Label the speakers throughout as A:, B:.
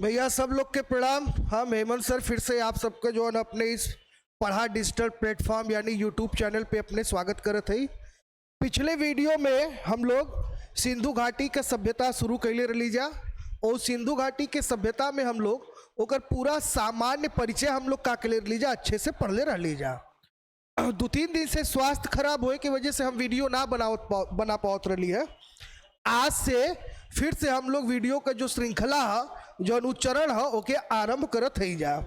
A: भैया सब लोग के प्रणाम। हम हेमंत सर फिर से आप सबके जो है ना अपने इस पढ़ा डिजिटल प्लेटफॉर्म यानी यूट्यूब चैनल पे अपने स्वागत करत हई। पिछले वीडियो में हम लोग सिंधु घाटी के सभ्यता शुरू कैले रही जा और सिंधु घाटी के सभ्यता में हम लोग ओकर पूरा सामान्य परिचय हम लोग का ले रही जा, अच्छे से पढ़ले रह जा। 2-3 दिन से स्वास्थ्य खराब होए की वजह से हम वीडियो ना बना पावत रही है। आज से फिर से हम लोग वीडियो का जो श्रृंखला है, जो अनुचरण है, ओके आरंभ करत है जा।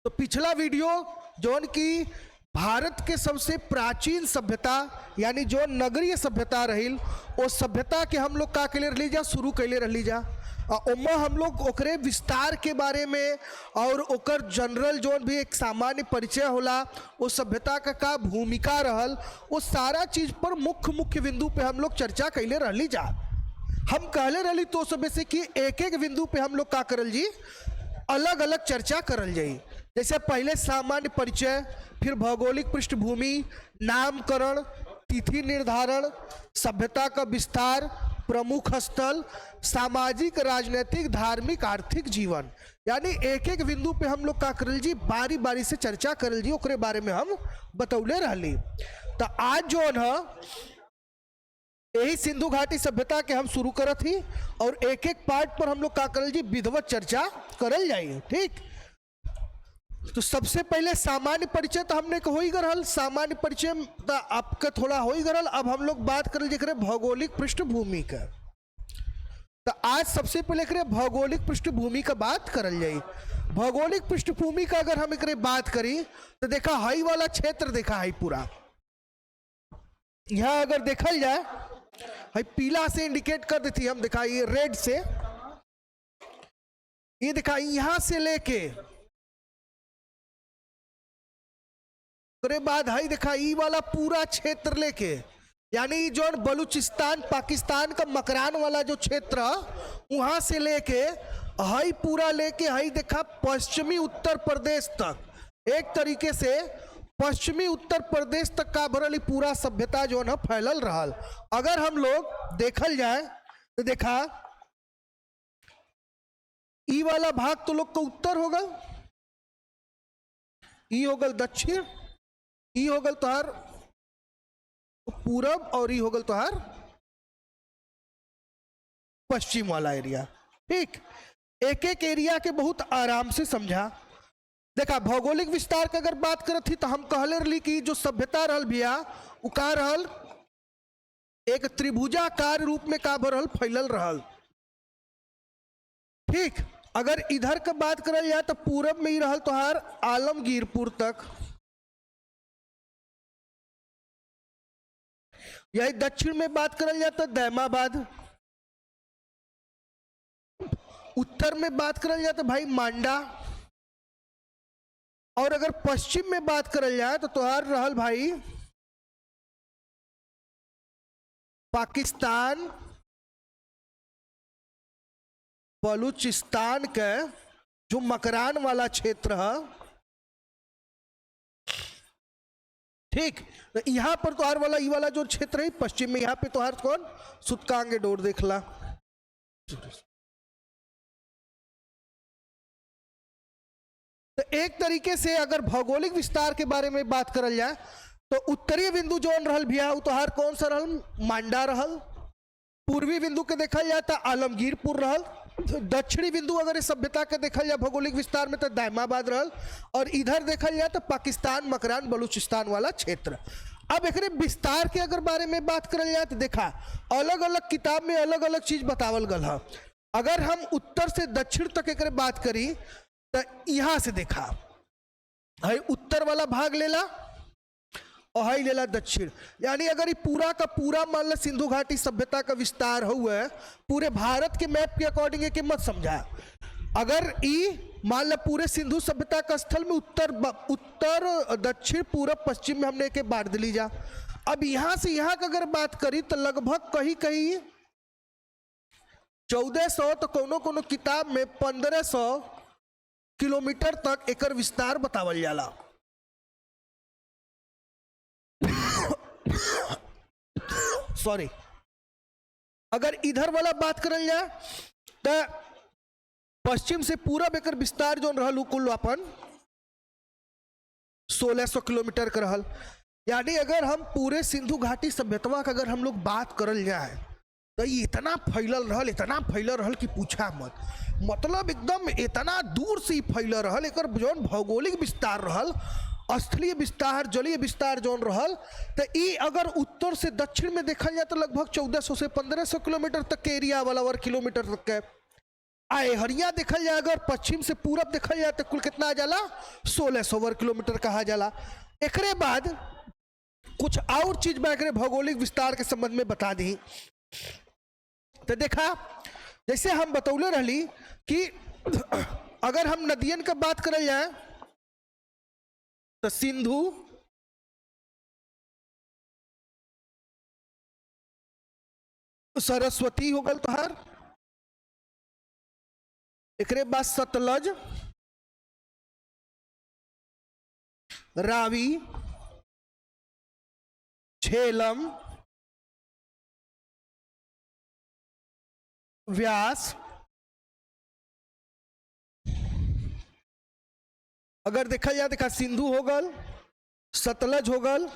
A: तो पिछला वीडियो जौन की भारत के सबसे प्राचीन सभ्यता यानी जो नगरीय सभ्यता रही, वो सभ्यता के हम लोग का कैले रही जा, शुरू कैले रही जा। ओमा हम लोग ओकरे विस्तार के बारे में और ओकर जनरल जोन भी एक सामान्य परिचय होला, उस सभ्यता का भूमिका रहल, वो सारा चीज पर मुख्य बिंदु पे हम लोग चर्चा कैले रही जा। हम कहले रही तो सब से कि एक एक बिंदु पे हम लोग का करल जी, अलग अलग चर्चा करल जाई। जैसे पहले सामान्य परिचय, फिर भौगोलिक पृष्ठभूमि, नामकरण, तिथि निर्धारण, सभ्यता का विस्तार, प्रमुख स्थल, सामाजिक राजनीतिक धार्मिक आर्थिक जीवन, यानी एक एक बिंदु पे हम लोग का करल जी, बारी बारी से चर्चा करल जी, ओकरे बारे में हम बतौले रहली। तो आज जो है यही सिंधु घाटी सभ्यता के हम शुरू करत ही और एक एक पार्ट पर हम लोग का करल जी विधिवत चर्चा करल जाइए। ठीक, तो सबसे पहले सामान्य परिचय तो हमने हो ही गरल, सामान्य परिचय तो आपका थोड़ा हो ही गरल। अब हम लोग बात करल जी भौगोलिक पृष्ठभूमि का। तो आज सबसे पहले करे भौगोलिक पृष्ठभूमि का बात करल जाए। भौगोलिक पृष्ठभूमि का अगर हम एक बात करी तो देखा हाई वाला क्षेत्र देखा है पूरा, यहां अगर देखल जाए हाई पीला से इंडिकेट कर देती हम, देखा ये रेड से, ये देखा यहां से लेके बाद हाई देखा ई वाला पूरा क्षेत्र लेके, यानी जो बलूचिस्तान पाकिस्तान का मकरान वाला जो क्षेत्र वहां से लेके हाई पूरा लेके हाई देखा पश्चिमी उत्तर प्रदेश तक, एक तरीके से पश्चिमी उत्तर प्रदेश तक का भरल पूरा सभ्यता जो है फैलल रहल। अगर हम लोग देखल जाए तो देखा ई वाला भाग तो लोग का उत्तर होगा, ई होगल दक्षिण, ई होगल तोहार पूरब और ई होगल तोहार पश्चिम वाला एरिया। ठीक, एक एक एरिया के बहुत आराम से समझा। देखा भौगोलिक विस्तार का अगर बात करत थी तो हम कहले रही कि जो सभ्यता रहल भैया उ का रहल, एक त्रिभुजाकार रूप में का भरल फैलल रहल। ठीक, अगर इधर का बात करल जाए तो पूरब में ही रहल तोहार आलमगीरपुर तक, यही दक्षिण में बात करल जाए तो दैमाबाद, उत्तर में बात करल जाए तो भाई मांडा, और अगर पश्चिम में बात करल जाए तो तोहार रहल भाई पाकिस्तान बलूचिस्तान के जो मकरान वाला क्षेत्र है। ठीक, तो यहां पर तोहार वाला ई वाला जो क्षेत्र है पश्चिम में, यहां पे तोहार कौन सुतकांगे डोर देखला। तो एक तरीके से अगर भौगोलिक विस्तार के बारे में बात करल जाए तो उत्तरीय बिंदु जो रहल भैया उतहार कौन सा रहल, मांडा रहल। पूर्वी बिंदु के देखल जाए तो आलमगीरपुर रहल। दक्षिणी बिंदु अगर इस सभ्यता के देखल जाए भौगोलिक विस्तार में तो दैमाबाद रहल, और इधर देखल जाए तो पाकिस्तान मकरान बलूचिस्तान वाला क्षेत्र। अब एक विस्तार के अगर बारे में बात करल जाए तो देखा अलग अलग किताब में अलग अलग चीज बतावल गल है। अगर हम उत्तर से दक्षिण तक एक बात करी तो यहां से देखा हाई उत्तर वाला भाग लेला और हाई लेला दक्षिण, यानी अगर ये पूरा का पूरा मान लो सिंधु घाटी सभ्यता का विस्तार हुआ पूरे भारत के मैप के अकॉर्डिंग है कि मत समझा। अगर ई मान लो पूरे सिंधु सभ्यता का स्थल में उत्तर दक्षिण पूरब पश्चिम में हमने के बांट दिली जा। अब यहां से यहां का अगर बात करी तो लगभग कहीं कहीं 1400 तो कोनो कोनो किताब में 1500 किलोमीटर तक एकर विस्तार बतावल जाला। सॉरी, अगर इधर वाला बात करल जाए तो पश्चिम से पूरब एकर विस्तार जो रहल कुल अपन 1600 किलोमीटर का रहल। यानी अगर हम पूरे सिंधु घाटी सभ्यता का अगर हम लोग बात करल जाए तो ये इतना फैलल रहल कि पूछा मत। मतलब एकदम इतना दूर से ही फैलल रहल। एकर जौन भौगोलिक विस्तार रहल, स्थलीय विस्तार, जलीय विस्तार जौन रहल, तो ये अगर उत्तर से दक्षिण में देखल जाए तो लगभग 1400 से 1500 किलोमीटर तक के एरिया वाला वर्ग किलोमीटर तक के। हरिया देखल जाए अगर पश्चिम से पूरब देखल जाए तो कुल कितना आ जाला 1600 वर्ग किलोमीटर कहा जाला। एकरे बाद कुछ और चीज मैं एकरे भौगोलिक विस्तार के संबंध में बता दी। तो देखा जैसे हम बतौले रहली कि अगर हम नदियन का बात करल जाए तो सिंधु, सरस्वती हो गल तोहार, एकरे बाद सतलज, रावी, झेलम, व्यास। अगर देखा जाए देखा सिंधु हो गल, सतलज हो गल,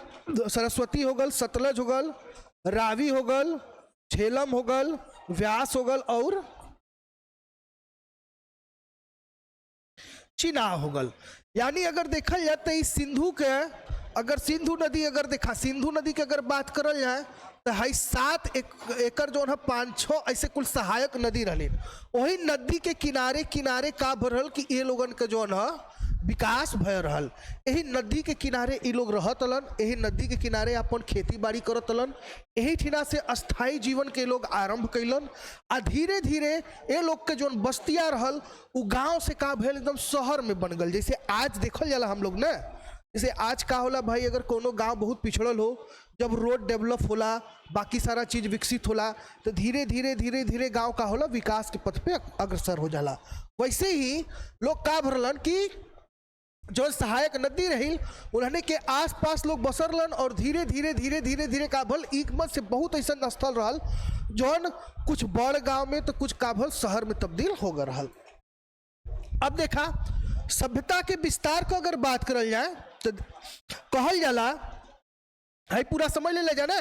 A: सरस्वती हो गल, सतलज हो गल, रावी हो गल, झेलम हो गल, व्यास हो गल और चिनाब हो गल। यानी अगर देखा जाए तो इस सिंधु के अगर सिंधु नदी अगर देखा सिंधु नदी की अगर बात करल जाए तो है 7 एकड़ जो है 5-6 ऐसे कुल सहायक नदी रही। वही नदी के किनारे किनारे का भरल कि ये लोगन के जो है विकास भय रहल। यही नदी के किनारे ये लोग रहतलन, यही नदी के किनारे अपन खेती बाड़ी करतलन, यही ठिना से अस्थाई जीवन के लोग आरंभ कैलन। आ धीरे धीरे ये लोग के जो बस्तियां रहल उ गांव से का भेल एकदम शहर में बन गल। जैसे आज देखल जाला हम लोग ना, जैसे आज का होला भाई, अगर कोनो गांव बहुत पिछड़ल हो, जब रोड डेवलप होला, बाकी सारा चीज विकसित होला, तो धीरे धीरे धीरे धीरे गांव का होला विकास के पथ पे अग्रसर हो जाला। वैसे ही लोग का भरलन कि जो सहायक नदी रही उन्होंने के आसपास लोग बसरलन और धीरे धीरे धीरे धीरे धीरे काभल एकमत से बहुत ऐसा स्थल रहल जौन कुछ बड़ गांव में तो कुछ काभल शहर में तब्दील हो गए रहल। अब देखा सभ्यता के विस्तार को अगर बात करल जाए तो कहल जाला है, पूरा समझ ले जाना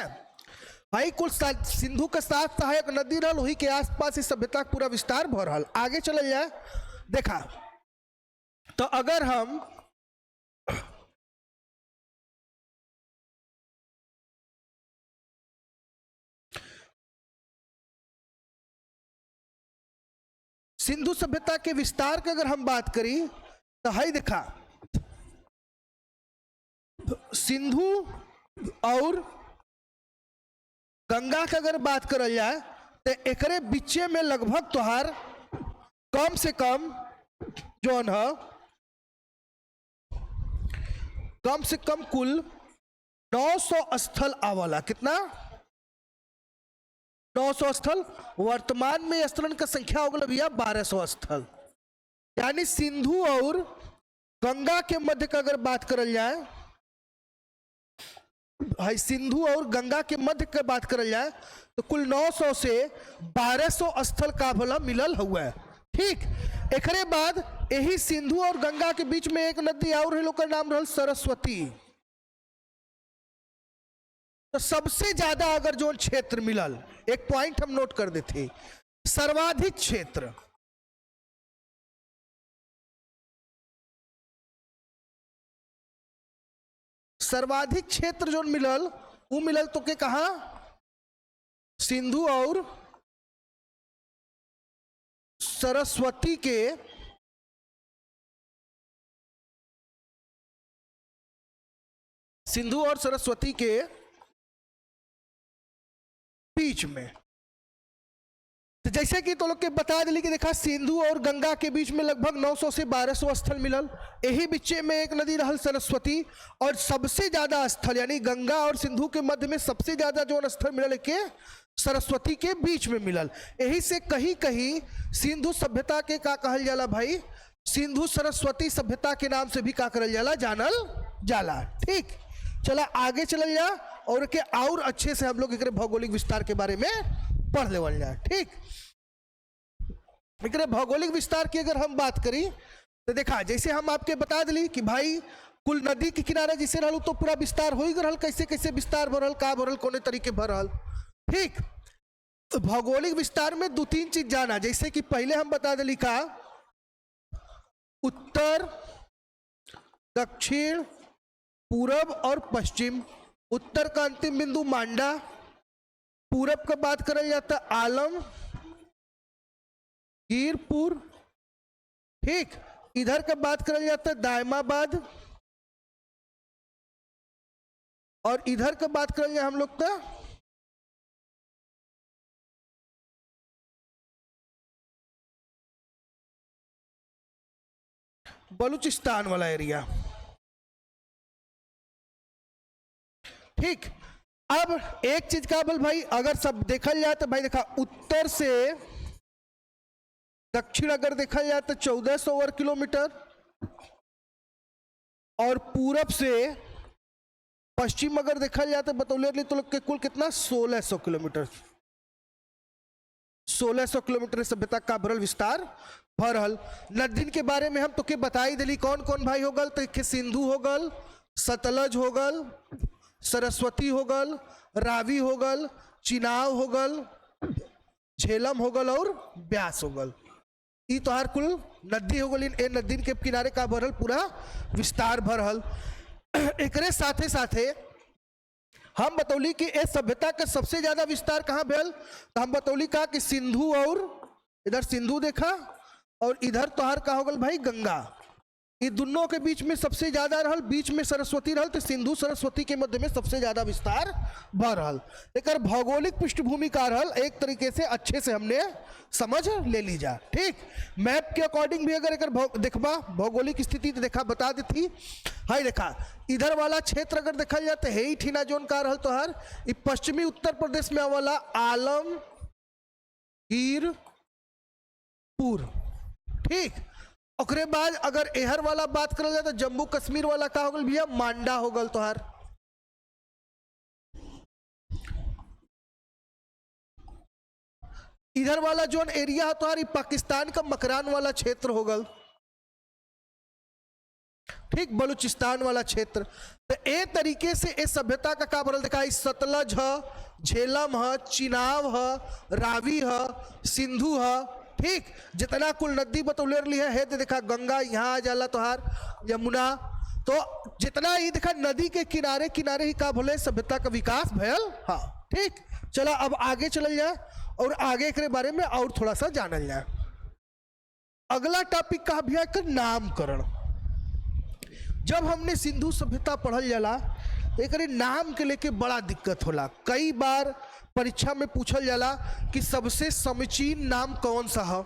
A: भाई, कुल सिंधु के 7 सहायक नदी रहल, वही के आसपास इस सभ्यता का पूरा विस्तार भ रहल। आगे चल जाए देखा तो अगर हम सिंधु सभ्यता के विस्तार की अगर हम बात करी तो है देखा सिंधु और गंगा की अगर बात करल जाए तो एकरे बीचे में लगभग तोहार कम से कम जौन है कम से कम कुल 900 स्थल आवला। कितना? 900 स्थल। वर्तमान में स्थलन का संख्या हो गया भैया 1200 स्थल। यानी सिंधु और गंगा के मध्य का अगर बात करल जाए, है सिंधु और गंगा के मध्य का बात करल जाए तो कुल 900 से 1200 स्थल का भला मिलल हुआ है। ठीक, एकरे बाद यही सिंधु और गंगा के बीच में एक नदी और है, लोग का नाम रहल सरस्वती। तो सबसे ज्यादा अगर जो क्षेत्र मिलल, एक पॉइंट हम नोट कर देते, सर्वाधिक क्षेत्र जो मिलल वो मिलल तो के कहा सिंधु और सरस्वती के बीच में। तो जैसे कि तो लोग के बता दिली कि देखा सिंधु और गंगा के बीच में लगभग 900 से 1200 स्थल मिलल। यही बीचे में एक नदी रहल सरस्वती, और सबसे ज्यादा स्थल यानी गंगा और सिंधु के मध्य में सबसे ज्यादा जो स्थल मिलल के सरस्वती के बीच में मिलल। यही से कहीं कहीं सिंधु सभ्यता के का कहल जाला भाई, सिंधु सरस्वती सभ्यता के नाम से भी का करल जाला, जानल जाला। ठीक, चला आगे चलल जा और के और अच्छे से हम लोग एक भौगोलिक विस्तार के बारे में पढ़ लेवल जाए। ठीक, एकरे भौगोलिक विस्तार की अगर हम बात करी तो देखा, जैसे हम आपके बता दिली कि भाई कुल नदी के किनारे जैसे रहल तो पूरा विस्तार हो ही रहल, कैसे कैसे विस्तार भरल, का भरल, कोने तरीके भरल। ठीक, तो भौगोलिक विस्तार में दो तीन चीज जाना, जैसे कि पहले हम बता दिली का उत्तर, दक्षिण, पूरब और पश्चिम। उत्तर का अंतिम बिंदु मांडा, पूरब का बात करल जाता आलम गिरपुर। ठीक, इधर का बात करल जाता दायमाबाद, और इधर का बात करल जाए हम लोग का बलूचिस्तान वाला एरिया। ठीक, अब एक चीज का बोल भाई, अगर सब देखा जाए तो भाई देखा, उत्तर से दक्षिण अगर देखा जाए तो 1400 वर्ग किलोमीटर, और पूरब से पश्चिम अगर देखा जाए तो बतौले तो लोग के कुल कितना 1600 किलोमीटर। 1600 किलोमीटर सभ्यता का भरल विस्तार भरल। नदी के बारे में हम तो के बताई दिली, कौन कौन भाई हो गल, तो सिंधु हो गल, सतलज हो गल, सरस्वती हो गल, रावी हो गल, चिनाव हो गल, झेलम हो गल और ब्यास हो गल। ई तोहार कुल नदी हो गल। इन नदी के किनारे का भरल पूरा विस्तार भरल। एकरे साथे साथे हम बतौली कि इस सभ्यता का सबसे ज्यादा विस्तार कहाँ भेल, तो हम बतौली का कि सिंधु, और इधर सिंधु देखा, और इधर तोहार का हो गल भाई गंगा। ये दोनों के बीच में सबसे ज्यादा रहल, बीच में सरस्वती रहल, तो सिंधु सरस्वती के मध्य में सबसे ज्यादा विस्तार भर रहल। एक भौगोलिक पृष्ठभूमि का रहल, एक तरीके से अच्छे से हमने समझ ले ली जा। ठीक, मैप के अकॉर्डिंग भी अगर एक देखबा भौगोलिक स्थिति तो देखा बता देती। हाई देखा, इधर वाला क्षेत्र अगर देखा जाए तो है ही ठीना जोन का रहल तोहार पश्चिमी उत्तर प्रदेश में वाला आलम गिरपुर। ठीक, ओकरे बाद अगर एहर वाला बात करल जाए तो जम्मू कश्मीर वाला का हो गल भैया मांडा हो गल तोहार। इधर वाला जोन एरिया है तोहार पाकिस्तान का मकरान वाला क्षेत्र हो गल। ठीक, बलूचिस्तान वाला क्षेत्र। तो ए तरीके से इस सभ्यता का का भरल देखा, सतलज है, झेलम है, चिनाव है, रावी है, सिंधु है। ठीक, जितना कुल नदी बतौले रही है तो देखा गंगा यहाँ आ जाला तोहार, यमुना, तो जितना ही देखा नदी के किनारे किनारे ही का भले सभ्यता का विकास भयल। हाँ ठीक, चला अब आगे चल जाए और आगे के बारे में और थोड़ा सा जानल जाए। अगला टॉपिक का भैया का नामकरण। जब हमने सिंधु सभ्यता पढ़ल जाला एक नाम के लेके बड़ा दिक्कत होला। कई बार परीक्षा में पूछल जाला कि सबसे समीचीन नाम कौन सा है,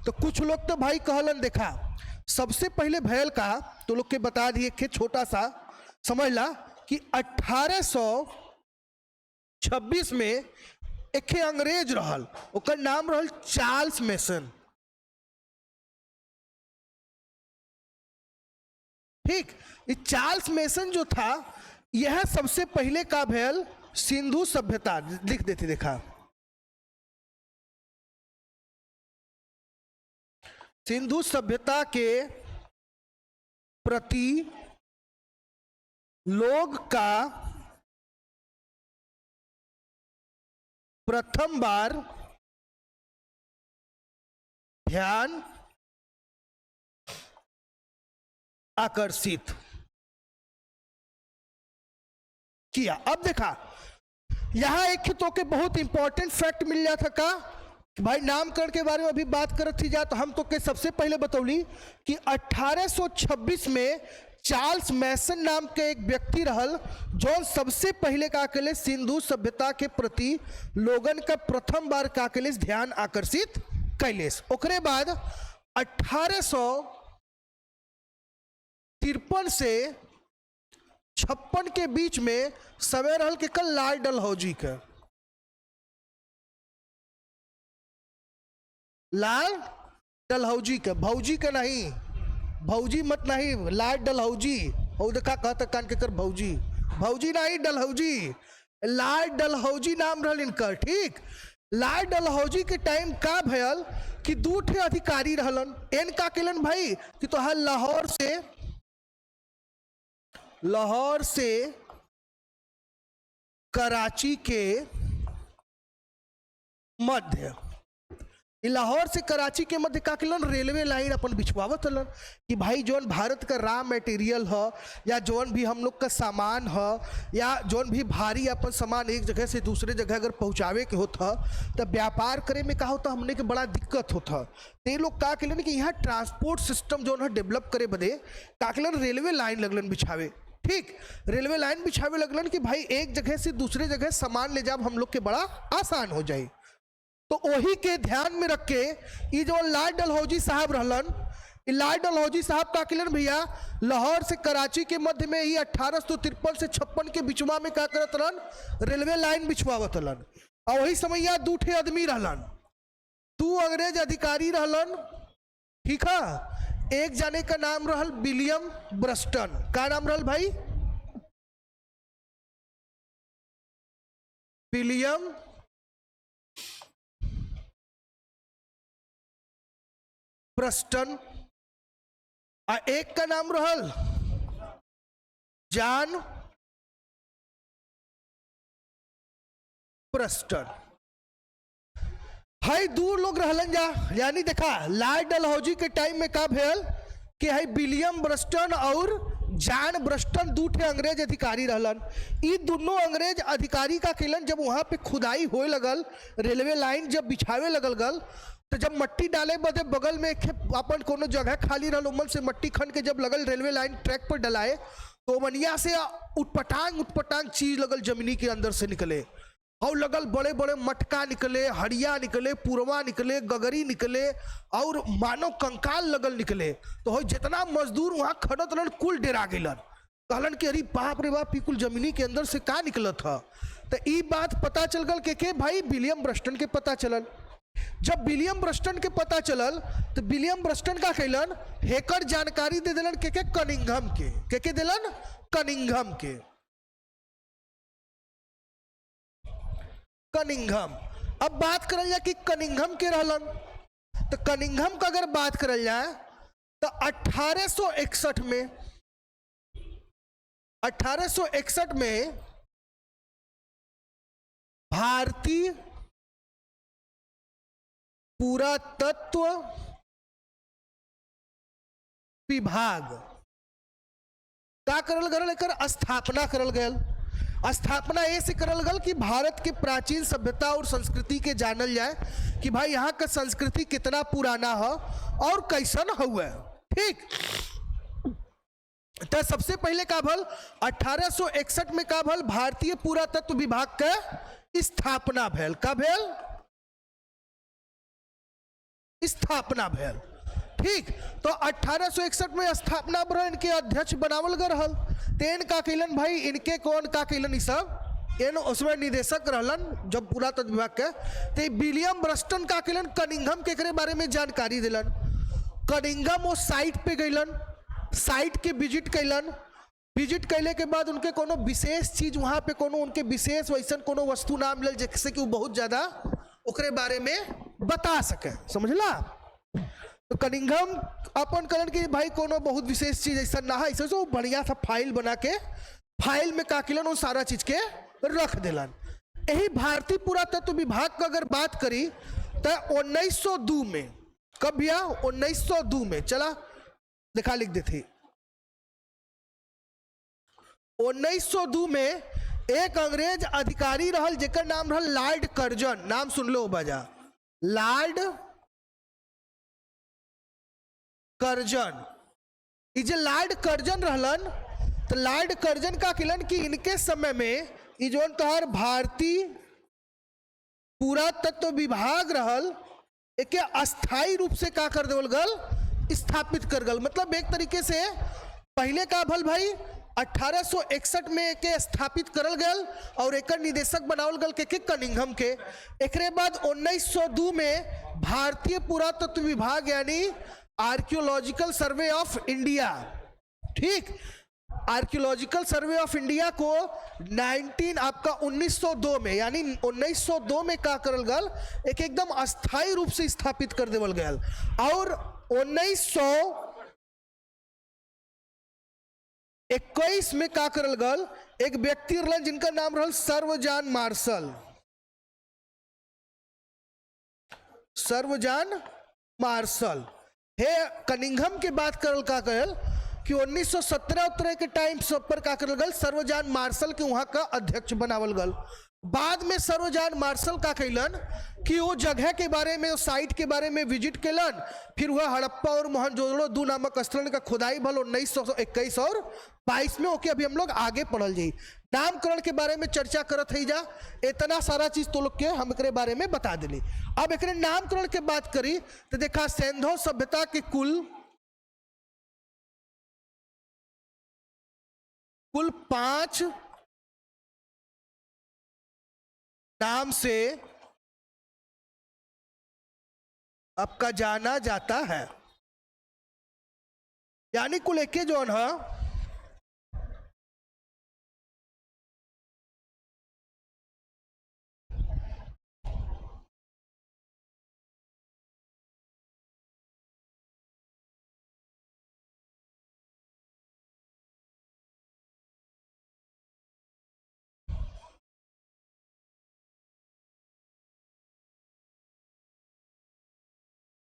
A: तो कुछ लोग तो भाई कहलन देखा सबसे पहले भयल का तो लोग के बता दिए कि छोटा सा समझ ला कि 1826 में एक अंग्रेज रहल, ओकर नाम रहल चार्ल्स मेसन। ठीक, ये चार्ल्स मेसन जो था यह सबसे पहले का भयल सिंधु सभ्यता लिख देती देखा। सिंधु सभ्यता के प्रति लोग का प्रथम बार ध्यान आकर्षित किया। अब देखा यहां एक तो के बहुत इंपॉर्टेंट फैक्ट मिल जाता का भाई नामकरण के बारे में अभी बात करत थी जा, तो हम तो के सबसे पहले बतौली कि 1826 में चार्ल्स मैसन नाम के एक व्यक्ति रहल जो सबसे पहले का अकेले सिंधु सभ्यता के प्रति लोगन का प्रथम बार का अकेले ध्यान आकर्षित कैलेस। ओकरे बाद 1853 से 56 के बीच में समय रहल के कल लाल डलहौजी का, लाल डलहौजी का, भौजी का नहीं, भौजी मत नहीं, लाल डलहौजी हो देखा कहता कान के कर भौजी, भौजी नहीं डलहौजी, लाल डलहौजी नाम रहल इनका। ठीक, लॉर्ड डलहौजी के टाइम का भयल कि दू ठे अधिकारी रहलन। एन का केलन भाई कि तो हर लाहौर से कराची के मध्य, लाहौर से कराची के मध्य का केलन रेलवे लाइन अपन बिछवावत हलन कि भाई जौन भारत का रॉ मटेरियल ह या जौन भी हम लोग का सामान ह या जौन भी भारी अपन सामान एक जगह से दूसरे जगह अगर पहुंचावे के होता तो व्यापार करे में का होता हमने के बड़ा दिक्कत होता। ते लोग का केलन कि यहाँ ट्रांसपोर्ट सिस्टम जौन है डेवलप करे बदे का केलन रेलवे लाइन लगलन बिछावे। ठीक, रेलवे लाइन बिछावे लगलन कि भाई एक जगह से दूसरे जगह सामान ले जाब हम लोग के बड़ा आसान हो जाए। तो वही के ध्यान में रख के ये जो लॉर्ड डलहौजी साहब रहलन, लॉर्ड डलहौजी साहब का केलन भैया लाहौर से कराची के मध्य में ही 1853 से 56 के बिचवा में का करत रहन, रेलवे लाइन बिछवावत रहलन। और वही समय यहाँ दू ठे आदमी रहलन, दू अंग्रेज अधिकारी रहलन। ठीक है, एक जाने का नाम रहल विलियम ब्रस्टन। का नाम रहल भाई? विलियम ब्रस्टन। और एक का नाम रहल जॉन ब्रस्टन। हाई दू लोग रहलन जा, यानी देखा लॉर्ड डलहौजी के टाइम में का भेल कि हाई विलियम ब्रस्टन और जॉन ब्रस्टन दू ठे अंग्रेज अधिकारी रहलन। ये दोनों अंग्रेज अधिकारी का केलन जब वहां पे खुदाई होए लगल, रेलवे लाइन जब बिछावे लगल गल, तो जब मट्टी डाले बदे बगल में अपन कोनो जगह खाली रहल उमन से मट्टी खन के जब लगल रेलवे लाइन ट्रैक पर डलाए तो मनिया से उटपटांग चीज लगल जमीनी के अंदर से निकले और लगल बड़े बड़े मटका निकले, हड़िया निकले, पुरवा निकले, गगरी निकले और मानव कंकाल लगल निकले। तो जितना मजदूर वहां खड़त रहन कुल डेरा गेलन, कहलन कि अरे बाप रे बाप, कुल जमीनी के अंदर से का निकलत था। तो ये बात पता चल गल के भाई विलियम ब्रस्टन के पता चलल। जब विलियम ब्रस्टन के पता चलल तो विलियम ब्रस्टन का कैलन हेकर जानकारी दे दिलन के कनिंघम के दिलन कनिंघम के। कनिंघम, अब बात करल जाए कि कनिंघम के रहलन, तो कनिंघम का अगर बात करल जाए तो 1861 में भारतीय पुरातत्व विभाग का करल गल, एकर स्थापना करल गल। स्थापना ऐसे करल गल कि भारत के प्राचीन सभ्यता और संस्कृति के जानल जाए कि भाई यहाँ का संस्कृति कितना पुराना है और कैसन हुआ। ठीक, तो सबसे पहले का भल 1861 में का भल भारतीय पुरातत्व विभाग का स्थापना भेल। का भेल? स्थापना भेल। ठीक, तो 1861 में स्थापना पर इनके अध्यक्ष बनावल गए रहल। तेन का कैलन भाई इनके कौन का कैलन सब इन उसमें निदेशक रहलन जब पुरातत्व विभाग के, ते विलियम ब्रस्टन का कैलन कनिंघम के बारे में जानकारी दिलन। कनिंघम वो साइट पे गइलन, साइट के विजिट कैलन। विजिट कैले के बाद उनके कोनो विशेष चीज वहां पे कोनो उनके विशेष वैसन कोनो वस्तु ना मिलल जिससे कि वो बहुत ज्यादा ओकरे बारे में बता सके। समझला? तो कनिंघम अपन कलन कि भाई कोनो बहुत विशेष चीज ऐसा ना है, ऐसा तो बढ़िया सा फाइल बना के फाइल में का किलन वो सारा चीज के रख दिलन। यही भारतीय पुरातत्व विभाग का अगर बात करी तो 1902 में, कब भैया? 1902 में, चला लिखा लिख देते। 1902 में एक अंग्रेज अधिकारी रहल जेकर नाम रहल लॉर्ड कर्जन। नाम सुन लो बाजा, लॉर्ड कर्जन। ये लॉर्ड कर्जन रहलन, तो लॉर्ड कर्जन का किलन कि इनके समय में ये जो तोहर भारतीय पुरातत्व विभाग रहल एक अस्थाई रूप से का कर देवल गल, स्थापित कर गल। मतलब एक तरीके से पहले का भल भाई 1861 में के स्थापित करल गल और एक निदेशक बनावल गल के कनिंघम के। एकरे बाद 1902 में भारतीय पुरातत्व विभाग यानी आर्कियोलॉजिकल सर्वे ऑफ इंडिया, ठीक, आर्कियोलॉजिकल सर्वे ऑफ इंडिया को 1902 में यानी 1902 में का करल गल एक एकदम अस्थायी रूप से स्थापित कर देवल गया और 1921 में का करल गल एक व्यक्ति रहल जिनका नाम रहल सर्वजान मार्शल। सर्वजान मार्शल हे कनिंघम के बात करल का कहल कि 1917 के टाइम सब पर का करल गल सर्वजान मार्शल के वहां का अध्यक्ष बनावल गल। बाद में सर्वजान मार्शल का कैलन कि वो जगह के बारे में, उस साइट के बारे में विजिट कैलन, फिर वह हड़प्पा और मोहनजोदड़ो दो नामक स्थल का खुदाई भल 1921 और 22 में। ओके, अभी हम लोग आगे पढ़ल जाई, नामकरण के बारे में चर्चा करत है जा, इतना सारा चीज तो लोग के हम एकरे बारे में बता दिली। अब एकरे नामकरण के बात करी तो देखा सिंधु सभ्यता के कुल 5 नाम से आपका जाना जाता है, यानी कुल एक जोन है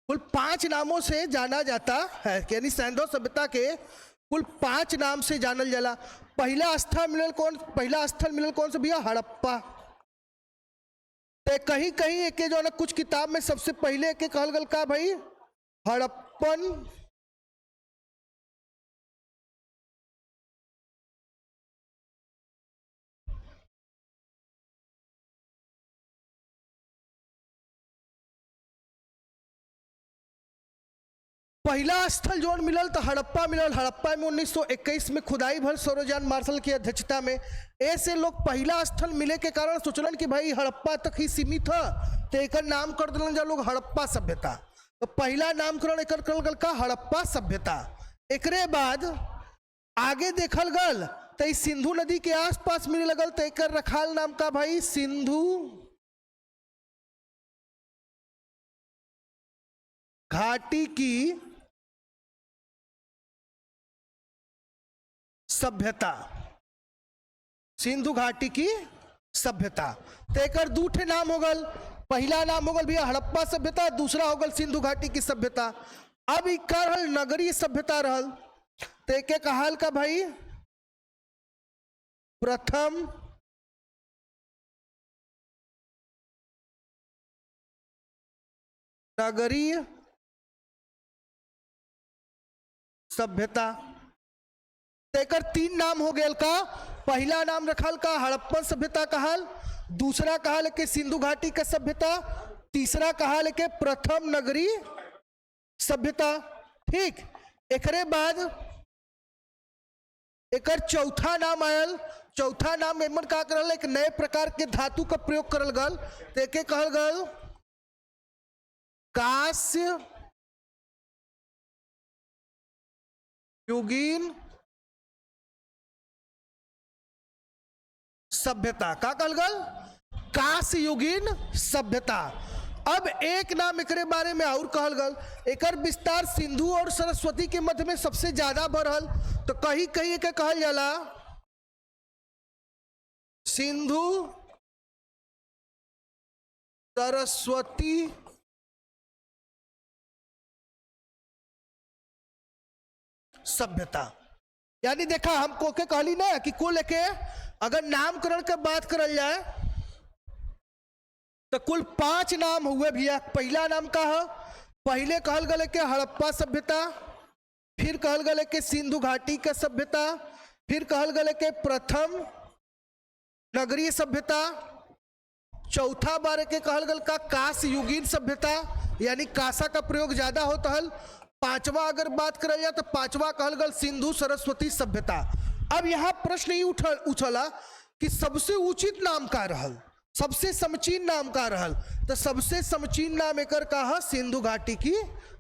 A: कुल 5 नामों से जाना जाता है, यानी सिंधु सभ्यता के कुल 5 नाम से जानल जाला। पहला स्थल मिलल कौन सा भैया? हड़प्पा। ते कहीं कहीं एक जो ना कुछ किताब में सबसे पहले एक कहल गल का भाई हड़प्पन पहला स्थल जोन मिलल तो हड़प्पा मिलल। हड़प्पा में 1921 में खुदाई भल सर्वजान मार्शल की अध्यक्षता में। ऐसे लोग पहला स्थल मिले के कारण सोचलन कि भाई हड़प्पा तक ही सीमित है, तो एक नाम कर दिलन जा लोग हड़प्पा सभ्यता। तो पहला नामकरण एक करल गल का हड़प्पा सभ्यता। एकरे बाद आगे देखल गल तो सिंधु नदी के आसपास मिले लगल, तो एक रखाल नाम का भाई सिंधु घाटी की सभ्यता। सिंधु घाटी की सभ्यता। तो एक दू ठे नाम हो गल, पहला नाम हो गल भैया हड़प्पा सभ्यता, दूसरा हो गल सिंधु घाटी की सभ्यता। अब एक रहल नगरीय सभ्यता रहल, तो एक कहल का भाई प्रथम नगरीय सभ्यता। तेकर 3 नाम हो गए का, पहला नाम रखल का हड़प्पन सभ्यता कहल, दूसरा कहल के सिंधु घाटी का सभ्यता, तीसरा कहल के प्रथम नगरीय सभ्यता। ठीक, एकरे बाद एकर चौथा नाम आयल। चौथा नाम एमन का करल एक नए प्रकार के धातु का प्रयोग करल गल, तो एके कहल गल कांस्य युगीन सभ्यता। का कहल गल? कांस्य युगीन सभ्यता। अब एक नाम एकरे बारे में और कहल गल, एकर विस्तार सिंधु और सरस्वती के मध्य में सबसे ज्यादा बढ़ल, तो कहीं कहीं के कहल जाला सिंधु सरस्वती सभ्यता। यानी देखा हमको के कहली ना कि कुल के अगर नामकरण की बात करल जाए तो कुल 5 नाम हुए भैया। पहला नाम का है, पहले कहल गले के हड़प्पा सभ्यता, फिर कहल गले के सिंधु घाटी का सभ्यता, फिर कहल गले के प्रथम नगरीय सभ्यता, चौथा बार के कहल गल का कांस्य युगीन सभ्यता, यानी कांसा का प्रयोग ज्यादा होता है। पांचवा अगर बात करें जाए तो पांचवा कहल गल सिंधु सरस्वती सभ्यता। अब यहां प्रश्न ही उछला कि सबसे उचित नाम का रहल, सबसे समचीन नाम का रहल, तो सबसे समचीन नाम एकर का है सिंधु घाटी की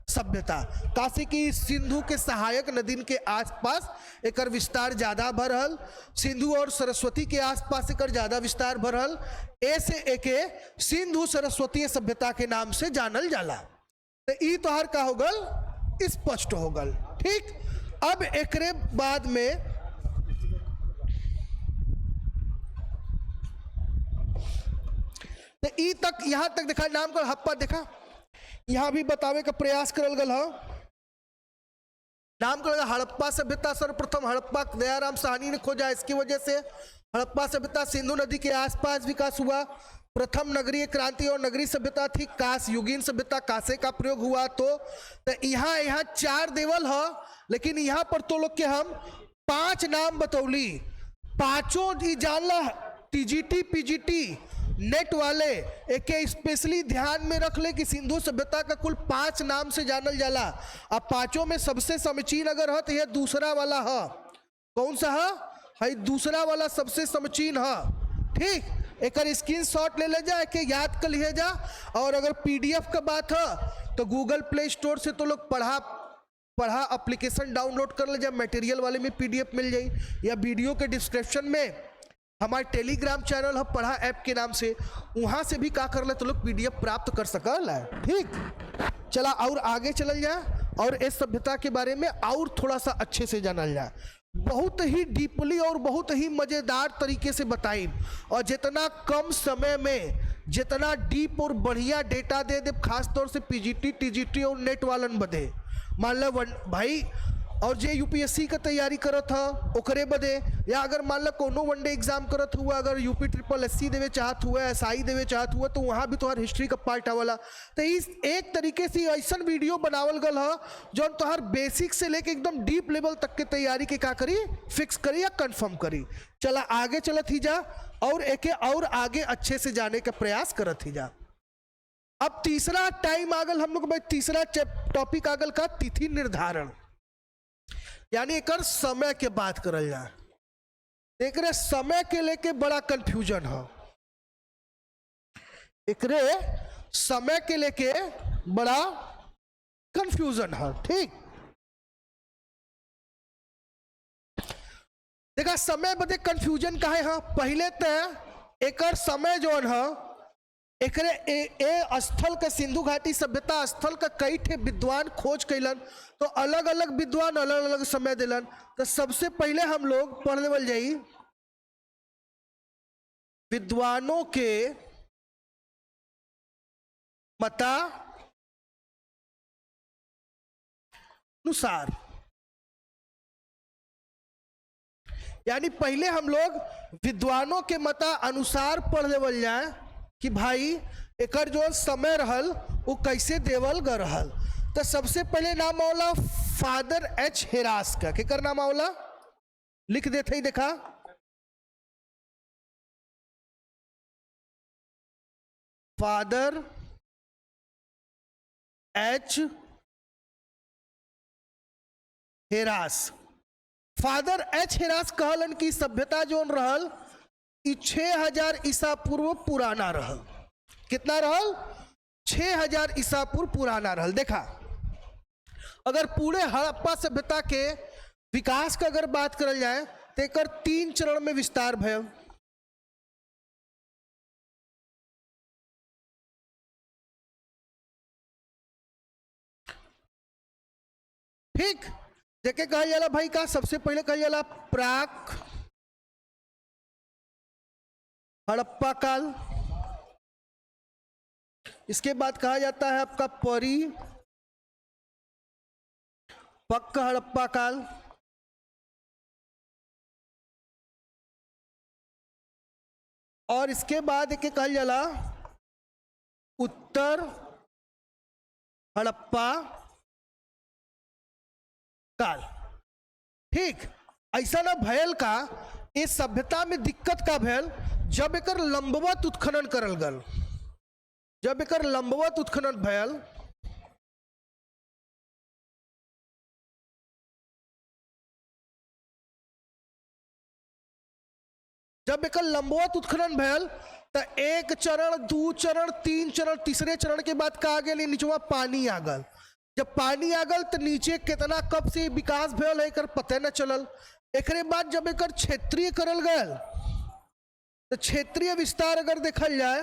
A: सभ्यता। काशी की सिंधु के सहायक नदी के आसपास एकर विस्तार ज्यादा भरल, सिंधु और सरस्वती के आसपास एकर ज्यादा विस्तार भरल, ऐसे एके सिंधु सरस्वती सभ्यता के नाम से जानल जाला। तो ई तोहर का हो गल, स्पष्ट हो गल। ठीक, अब एकरे बाद में तो ई तक, यहां तक देखा, नाम का हड़प्पा देखा, यहां भी बतावे का प्रयास करल गल है। नाम का हड़प्पा सभ्यता सर्वप्रथम हड़प्पा दयाराम साहनी ने खोजा, इसकी वजह से हड़प्पा सभ्यता सिंधु नदी के आसपास विकास हुआ। प्रथम नगरीय क्रांति और नगरीय सभ्यता थी कास युगीन सभ्यता, कासे का प्रयोग हुआ। तो यहाँ 4 देवल है, लेकिन यहाँ पर तो लोग के हम 5 नाम बतौली, पांचों जानला टीजीटी पीजीटी नेट वाले एक स्पेशली ध्यान में रख ले कि सिंधु सभ्यता का कुल 5 नाम से जानल जाला। अब 5 में सबसे समीचीन अगर है तो यह दूसरा वाला है। कौन सा है? दूसरा वाला सबसे समीचीन है। ठीक, एक स्क्रीनशॉट ले जा के याद कर लिए जा। और अगर पीडीएफ का बात है तो गूगल प्ले स्टोर से तो लोग पढ़ा एप्लीकेशन डाउनलोड कर ले जा, मटेरियल वाले में पीडीएफ मिल जाए, या वीडियो के डिस्क्रिप्शन में हमारे टेलीग्राम चैनल है पढ़ा ऐप के नाम से, वहां से भी क्या कर ले तो लोग पीडीएफ प्राप्त कर सकल है। ठीक, चला और आगे चल जाए और इस सभ्यता के बारे में और थोड़ा सा अच्छे से जानल जाए। बहुत ही डीपली और बहुत ही मजेदार तरीके से बताई, और जितना कम समय में जितना डीप और बढ़िया डेटा दे दे, खासतौर से पीजीटी टीजीटी और नेट वालन बदे। मान लो भाई, और जे यूपीएससी का तैयारी करत था ओकरे बदे, या अगर मान लो कोनो वनडे एग्जाम करत हुआ, अगर यूपी ट्रिपल एससी देवे चाहत हुआ, एसआई देवे चाहत हुआ, तो वहाँ भी तोहर हिस्ट्री का पार्ट आवाला। तो इस एक तरीके से ऐसा वीडियो बनावल गल है जो तोहर बेसिक से लेके एकदम डीप लेवल तक के तैयारी के का करी, फिक्स करी या कंफर्म करी। चला आगे चलत ही जा और एके और आगे अच्छे से जाने का प्रयास करत ही जा। अब तीसरा टाइम आगल हम लोग, तीसरा टॉपिक आगल का तिथि निर्धारण, यानी एक समय के बात करल जाए। एक समय के लेके बड़ा कंफ्यूजन है, एक समय के लेके बड़ा कंफ्यूजन है। ठीक, देखा समय बदे कंफ्यूजन काहे है? पहले तो एक समय जो है एकरे स्थल का, सिंधु घाटी सभ्यता स्थल का कई ठे विद्वान खोज कैलन, तो अलग अलग विद्वान अलग अलग समय दिलन। तो सबसे पहले हम लोग पढ़ लेवल जाई विद्वानों के मता अनुसार, यानी पहले हम लोग विद्वानों के मता अनुसार पढ़ लेवल जाए कि भाई एकर जो समय रहल वो कैसे देवल ग रहल। तो सबसे पहले नाम आवला फादर एच हेरास का, केकर नाम आवला लिख देते ही देखा, फादर एच हेरास। फादर एच हेरास कहलन कि सभ्यता जो रहल 6000 ईसा पूर्व पुराना रहल। कितना रहल? 6000 ईसा पूर्व पुराना रहल। देखा, अगर पूरे हड़प्पा सभ्यता के विकास का अगर बात करल जाए तो एक 3 चरण में विस्तार भयल। ठीक, देखे कहा जाला भाई का, सबसे पहले कहा जाला प्राक हड़प्पा काल, इसके बाद कहा जाता है आपका पक्का हड़प्पा काल, और इसके बाद एक कहा जाला उत्तर हड़प्पा काल। ठीक, ऐसा ना भयल का इस सभ्यता में दिक्कत का भयल जब एकर लंबवत उत्खनन करल गल। जब एकर लंबवत उत्खनन भयल तो 1 चरण 2 चरण 3 चरण, तीसरे चरण के बाद का आ गया निचवा पानी आ गल। जब पानी आ गल तो नीचे कितना कब से विकास भेल है एकर पते न चलल। एकरे बाद जब एकर क्षेत्रीय करल गयल तो क्षेत्रीय विस्तार अगर देखल जाए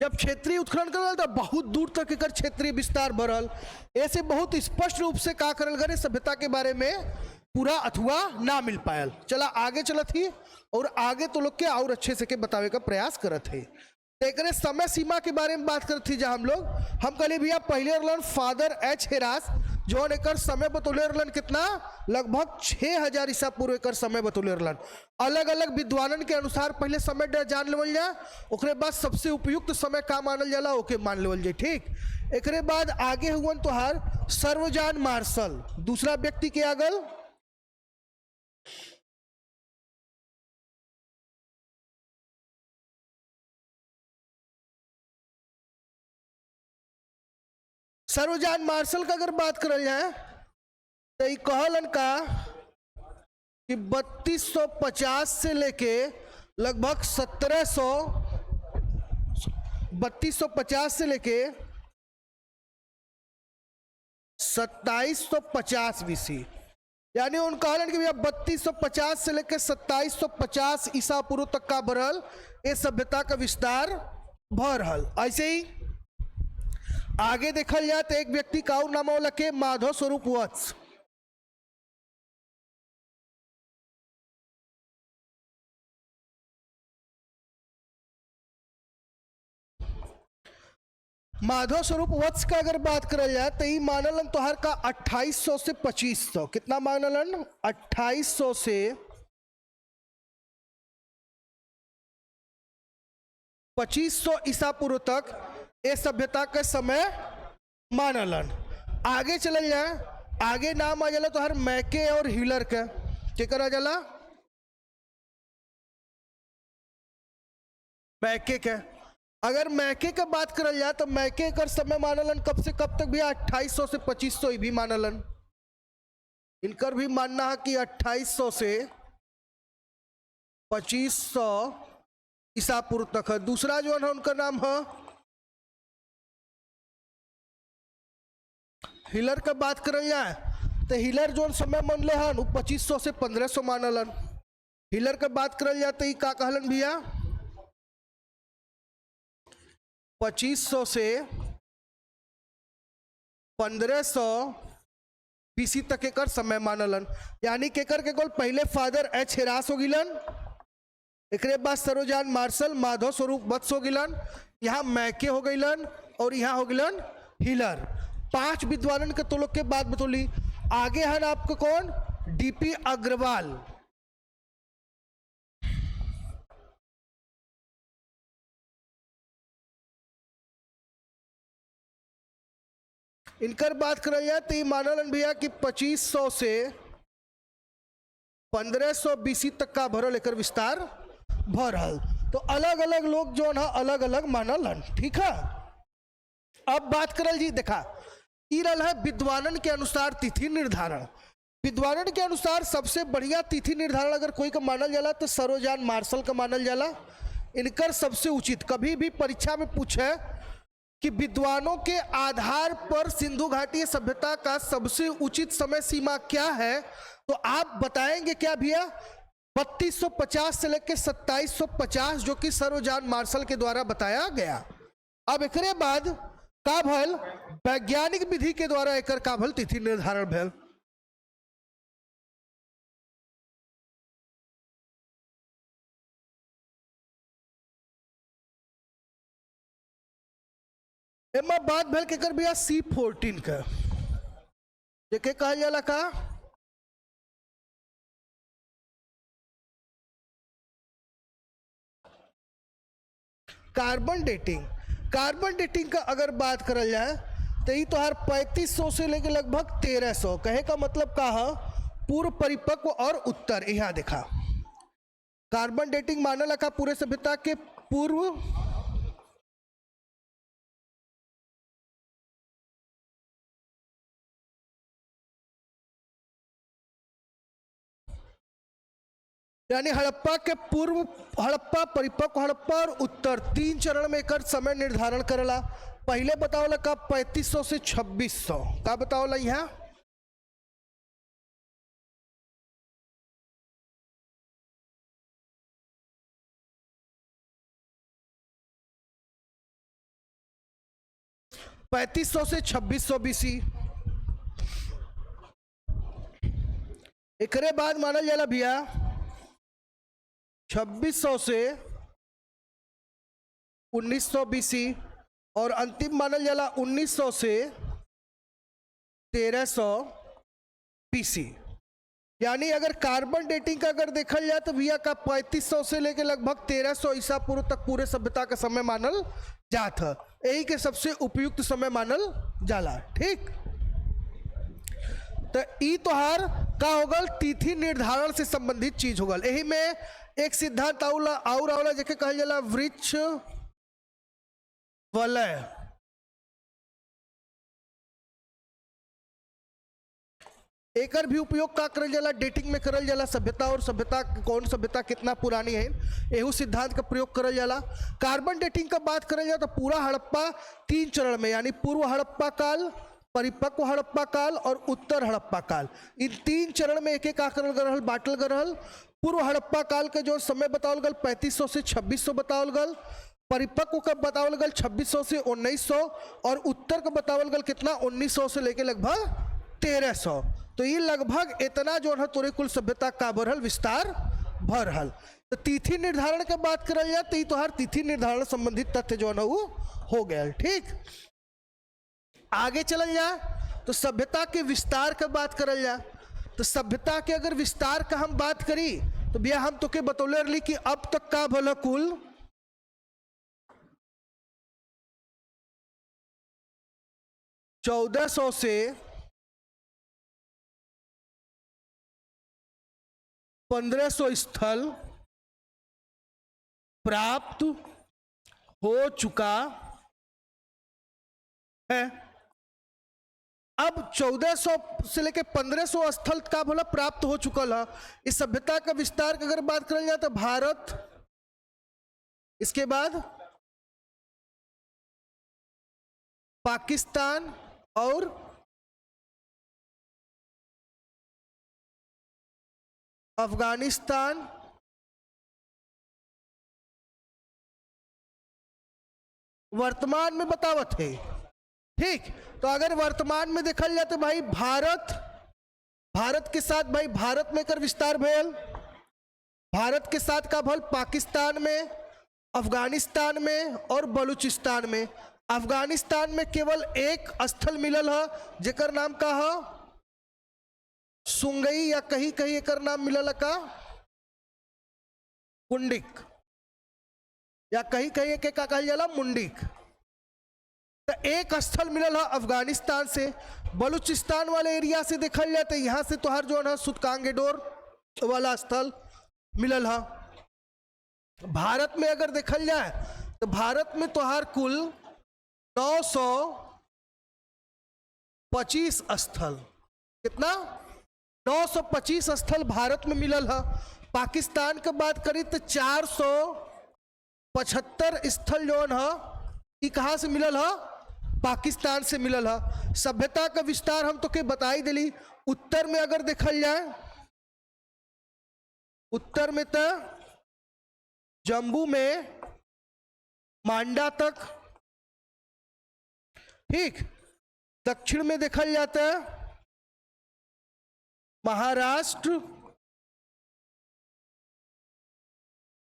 A: जब क्षेत्रीय उत्खनन करल तो बहुत दूर तक एकर क्षेत्रीय विस्तार बढ़ल। ऐसे बहुत स्पष्ट रूप से का करल गए सभ्यता के बारे में पूरा अथवा ना मिल पायल। चला आगे चलत ही और आगे तो लोग के और अच्छे से के बतावे का प्रयास करत है। एक समय सीमा के बारे में बात करते थी जहां हम कहले भैया पहले रहलन फादर एच हेरास जो एकर समय बतौले रहलन कितना लगभग 6000 ईसा पूर्व एकर समय बतौले रहलन। अलग अलग विद्वानन के अनुसार पहले समय जान लेवल जाए ओकरे बाद सबसे उपयुक्त समय का मानल जाला ओके मान लेवल जाए। ठीक, एकरे बाद आगे हुवन तोहार सर्वजान मार्शल, दूसरा व्यक्ति के आगल सर्वजान मार्शल का अगर बात करल जाए तो ये कहलन का कि 3250 से लेके लगभग 3250 से लेके 2750 बीसी, यानी उन कहलन कि भैया 3250 से लेके 2750 ईसा पूर्व तक का बढ़ल ये सभ्यता का विस्तार भ रहल। ऐसे ही आगे देखल जाए तो एक व्यक्ति का और नाम होला के माधव स्वरूप वत्स। माधव स्वरूप वत्स का अगर बात करल जाए तो ये मानलन तोहर का 2800 से 2500, कितना मानलन 2800 से 2500 ईसा पूर्व तक ये सभ्यता के समय मानलन। आगे चल जाए आगे नाम आ जाला तोहर मैके और हीलर के केकर आ जाला मैके के। अगर मैके का बात करल जाए तो मैके कर समय मानलन कब से कब तक भी 2800 से 2500 भी मानलन। इनकर भी मानना है कि 2800 से 2500 ईसा पूर्व तक है। दूसरा जो है उनका नाम है हिलर का बात करल जाए तो हिलर जो समय मानले हन 2500 से 1500 मानलन। हिलर का बात करल जाए तो का कहलन भैया 2500 से 1500 बीसी तक एकर समय मानलन। यानी केकर के गोल पहले फादर एच हेरास हो गिलन, एकरे बाद सर्वजान मार्शल माधव स्वरूप वत्स हो गिलन, यहाँ मैके हो गइलन और यहाँ हो गिलन हिलर। 5 विद्वानन के तो लोग के बात बतौली। आगे हन आपको कौन डीपी अग्रवाल, इनकर बात करल जाए तो मानलन भैया कि 2500 से 1500 बीसी तक का भरल एकर विस्तार भरल। तो अलग अलग लोग जो है अलग अलग मानलन। ठीक है, अब बात करल जी देखा रल है विद्वानन के अनुसार तिथि निर्धारण। विद्वानन के अनुसार सबसे बढ़िया तिथि निर्धारण अगर कोई का मानल जाला तो सर्वजान मार्शल का मानल जाला। इनकर सबसे उचित कभी भी परीक्षा में पूछे कि विद्वानों के आधार पर सिंधु घाटी सभ्यता का सबसे उचित समय सीमा क्या है तो आप बताएंगे क्या भैया 3250 से लेकर 2750 जो कि सर्वजान मार्शल के द्वारा बताया गया। अब एकरे बाद का भल वैज्ञानिक विधि के द्वारा एकर का भल तिथि निर्धारण भेल। एमा बात भेल केकर भैया C14 का देखे कहा जाला का कार्बन डेटिंग। कार्बन डेटिंग का अगर बात करल जाए तो ये तो हर 3500 से लेकर लगभग 1300 कहे का मतलब का है पूर्व परिपक्व और उत्तर। यहाँ देखा कार्बन डेटिंग मानल रखा पूरे सभ्यता के पूर्व यानी हड़प्पा के पूर्व हड़प्पा, परिपक्व हड़प्पा और उत्तर 3 चरण में एकर समय निर्धारण करेला। पहले बतावला का 3500 से 2600 का बतावला यहाँ 3500 से 2600 BC। एकरे बाद मानल जाला भैया 2600 से 1900 BC और अंतिम मानल जाला 1900 से 1300 BC। यानी अगर कार्बन डेटिंग का अगर देखल जाए तो भैया का 3500 से लेकर लगभग 1300 ईसा पूर्व तक पूरे सभ्यता का समय मानल जात है। यही के सबसे उपयुक्त समय मानल जाला। ठीक, तो ई तोहार का होगल तिथि निर्धारण से संबंधित चीज होगल। यही में एक सिद्धांत और आवला जेके कहल जाला वृक्ष वलय। एकर भी उपयोग का करल जाला डेटिंग में करल जाला सभ्यता और सभ्यता कौन सभ्यता कितना पुरानी है, एहू सिद्धांत का प्रयोग करल जाला। कार्बन डेटिंग का बात करल जाए तो पूरा हड़प्पा 3 चरण में यानी पूर्व हड़प्पा काल, परिपक्व हड़प्पा काल और उत्तर हड़प्पा काल, इन 3 चरण में एक एक का करल गल बाटल गल। पूर्व हड़प्पा काल के जो समय बतावल गल 3500 से 2600 बतावल गल, परिपक्व का बतावल गल 2600 से 1900 और उत्तर का बतावल गल कितना 1900 से लेके लगभग 1300। तो ये लगभग इतना जो है तोरे कुल सभ्यता का बढ़ल विस्तार भरल। तो तिथि निर्धारण के बात करल जाए तो ये तोहार तिथि निर्धारण संबंधित तथ्य जो है वो हो गया। ठीक, आगे चल जाए तो सभ्यता के विस्तार का बात करल जाए तो सभ्यता के अगर विस्तार का हम बात करी तो भैया हम तो के बतौले रही कि अब तक का भला कुल 1400 से 1500 स्थल प्राप्त हो चुका है। अब 1400 से लेके 1500 स्थल का भला प्राप्त हो चुका है। इस सभ्यता का विस्तार की अगर बात करल जाए तो भारत, इसके बाद पाकिस्तान और अफगानिस्तान वर्तमान में बतावत है। ठीक, तो अगर वर्तमान में देखल जाए तो भाई भारत के साथ भाई भारत में कर विस्तार भयल, भारत के साथ का भल पाकिस्तान में, अफगानिस्तान में और बलूचिस्तान में। अफगानिस्तान में केवल एक स्थल मिलल है जेकर नाम का है सुंगई या कहीं कहीं एकर नाम मिलल का कुंडिक या कहीं कहीं के का कहल जाला मुंडिक। तो एक स्थल मिलल है अफगानिस्तान से। बलूचिस्तान वाले एरिया से देखल जाए तो यहाँ से तोहार जो है सुतकांगेडोर वाला स्थल मिलल है। भारत में अगर देखल जाए तो भारत में तोहार कुल 925 स्थल, कितना 925 स्थल भारत में मिलल है। पाकिस्तान की बात करी तो 475 स्थल जो है ये कहाँ से मिलल है, पाकिस्तान से मिलल है। सभ्यता का विस्तार हम तो के बताई दिली। उत्तर में अगर देखल जाए उत्तर में तो जम्मू में मांडा तक। ठीक, दक्षिण में देखल जाता है महाराष्ट्र,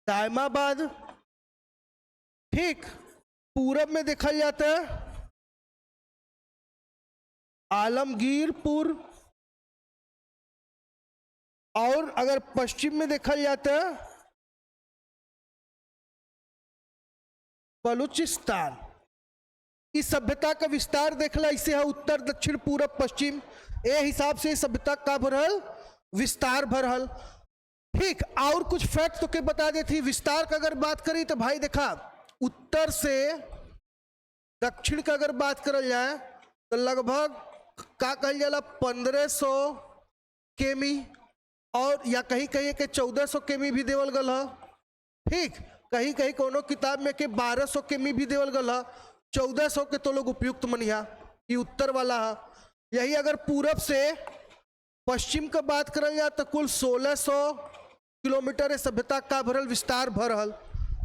A: दायमाबाद। ठीक, पूरब में देखल जाता है आलमगीरपुर और अगर पश्चिम में देखल जाता है बलूचिस्तान। इस सभ्यता का विस्तार देखला इसे है उत्तर दक्षिण पूरब पश्चिम, ए हिसाब से सभ्यता का भरल विस्तार भरल। ठीक, और कुछ फैक्ट तो के बता देती। विस्तार का अगर बात करी तो भाई देखा उत्तर से दक्षिण का अगर बात करल जाए तो लगभग का कहल जाला 1500 किमी और या कहीं कहीं के 1400 किमी भी देवल गल है। ठीक, कहीं कहीं कोनो किताब में के 1200 किमी भी देवल गल है। 1400 के तो लोग उपयुक्त मनिया, ये उत्तर वाला है। यही अगर पूरब से पश्चिम का बात करल जाए तो कुल 1600 किलोमीटर सभ्यता का भरल विस्तार भरल।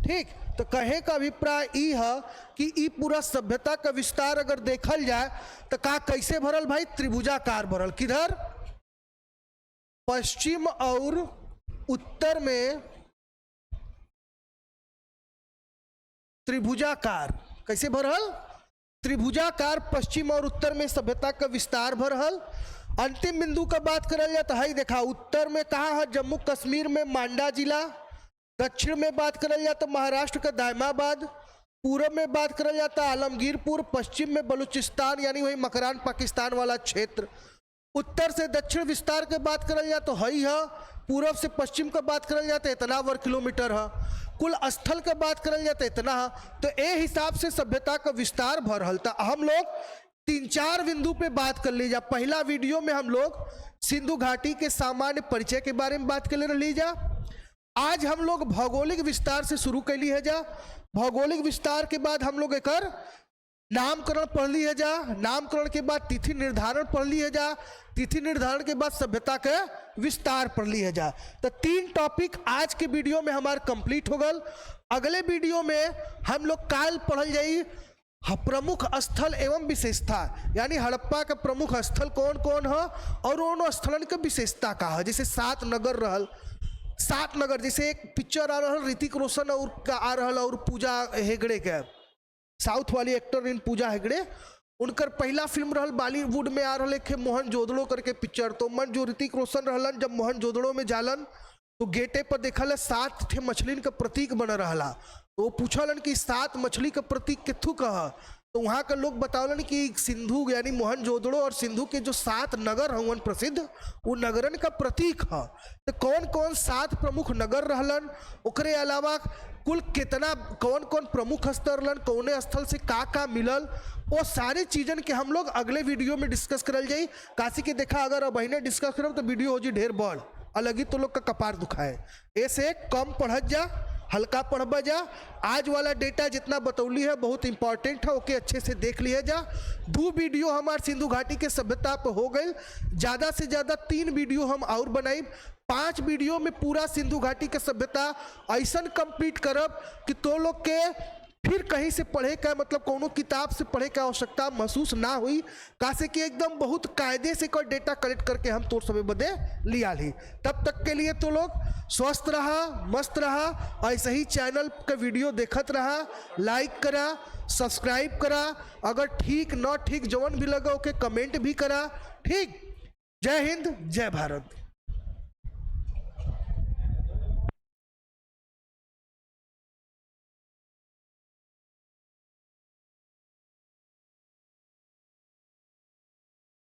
A: ठीक, तो कहे का अभिप्राय ई है कि ई पूरा सभ्यता का विस्तार अगर देखल जाए तो का कैसे भरल भाई, त्रिभुजाकार भरल। किधर, पश्चिम और उत्तर में त्रिभुजाकार। कैसे भरल, त्रिभुजाकार पश्चिम और उत्तर में सभ्यता का विस्तार भरल। अंतिम बिंदु का बात करल जाए तो हाई देखा, उत्तर में कहाँ है, जम्मू कश्मीर में मांडा जिला। दक्षिण में बात करल जाए तो महाराष्ट्र का दायमाबाद। पूर्व में बात करल जाता आलमगीरपुर। पश्चिम में बलूचिस्तान यानी वही मकरान पाकिस्तान वाला क्षेत्र। उत्तर से दक्षिण विस्तार के बात करल जाए तो हई है। पूर्व से पश्चिम का बात करल जाता है इतना वर्ग किलोमीटर है। कुल स्थल का बात करल जाता है इतना है। तो ए हिसाब से सभ्यता का विस्तार भरल था। हम लोग 3-4 बिंदु पे बात कर लीजिए। पहला वीडियो में हम लोग सिंधु घाटी के सामान्य परिचय के बारे में बात कर ले लीजा। आज हम लोग भौगोलिक विस्तार से शुरू कर ली है जा। भौगोलिक विस्तार के बाद हम लोग एक नामकरण पढ़ ली है जा। नामकरण के बाद तिथि निर्धारण पढ़ ली है जा। तिथि निर्धारण के बाद सभ्यता का विस्तार पढ़ ली है जा। तो 3 टॉपिक आज के वीडियो में हमारे कंप्लीट हो गल। अगले वीडियो में हम लोग काल पढ़ल जाई प्रमुख स्थल एवं विशेषता, यानी हड़प्पा का प्रमुख स्थल कौन कौन है और उन स्थलन के विशेषता का है। जैसे 7 नगर रहल, 7 नगर, जैसे एक पिक्चर आ रहा ऋतिक रोशन और का आ रहा और पूजा हेगड़े के, साउथ वाली एक्टर इन पूजा हेगड़े, उनकर पहला फिल्म रहल बॉलीवुड में आ रहा है मोहनजोदड़ो करके पिक्चर। तो मन जो ऋतिक रोशन रहलन जब मोहनजोदड़ो में जालन तो गेटे पर देखल 7 ठे मछलिन का प्रतीक बन रहा। तो वो पूछलन कि 7 मछली का प्रतीक किथु कहा। तो वहाँ का लोग बतावलन कि सिंधु यानी मोहनजोदड़ो और सिंधु के जो 7 नगर हवन प्रसिद्ध, वो नगरन का प्रतीक है। तो कौन कौन 7 प्रमुख नगर रहलन, ओकरे अलावा कुल कितना कौन कौन प्रमुख स्थल रहलन, कौने स्थल से का मिलल, वो सारी चीज़न के हम लोग अगले वीडियो में डिस्कस करल जाई। काशी के देखा अगर अब बहने डिस्कस करब तो वीडियो हो जी ढेर बड़, अलग ही तो लोग का कपार दुखाए। ऐसे कम पढ़त जा, हल्का पढ़बा जा। आज वाला डेटा जितना बतौली है बहुत इंपॉर्टेंट है, ओके अच्छे से देख लिया जा। 2 वीडियो हमारे सिंधु घाटी के सभ्यता पर हो गई। ज़्यादा से ज़्यादा 3 वीडियो हम और बनाई। 5 वीडियो में पूरा सिंधु घाटी के सभ्यता ऐसा कंप्लीट करब कि तो लोग के फिर कहीं से पढ़े का मतलब कोनो किताब से पढ़े का आवश्यकता महसूस ना हुई। कासे कि एकदम बहुत कायदे से कोई डेटा कलेक्ट करके हम तोर समय बदे लिया ली। तब तक के लिए तो लोग स्वस्थ रहा, मस्त रहा, ऐसे ही चैनल का वीडियो देखत रहा, लाइक करा, सब्सक्राइब करा। अगर ठीक न ठीक जवन भी लगा ओके कमेंट भी करा। ठीक, जय हिंद, जय भारत।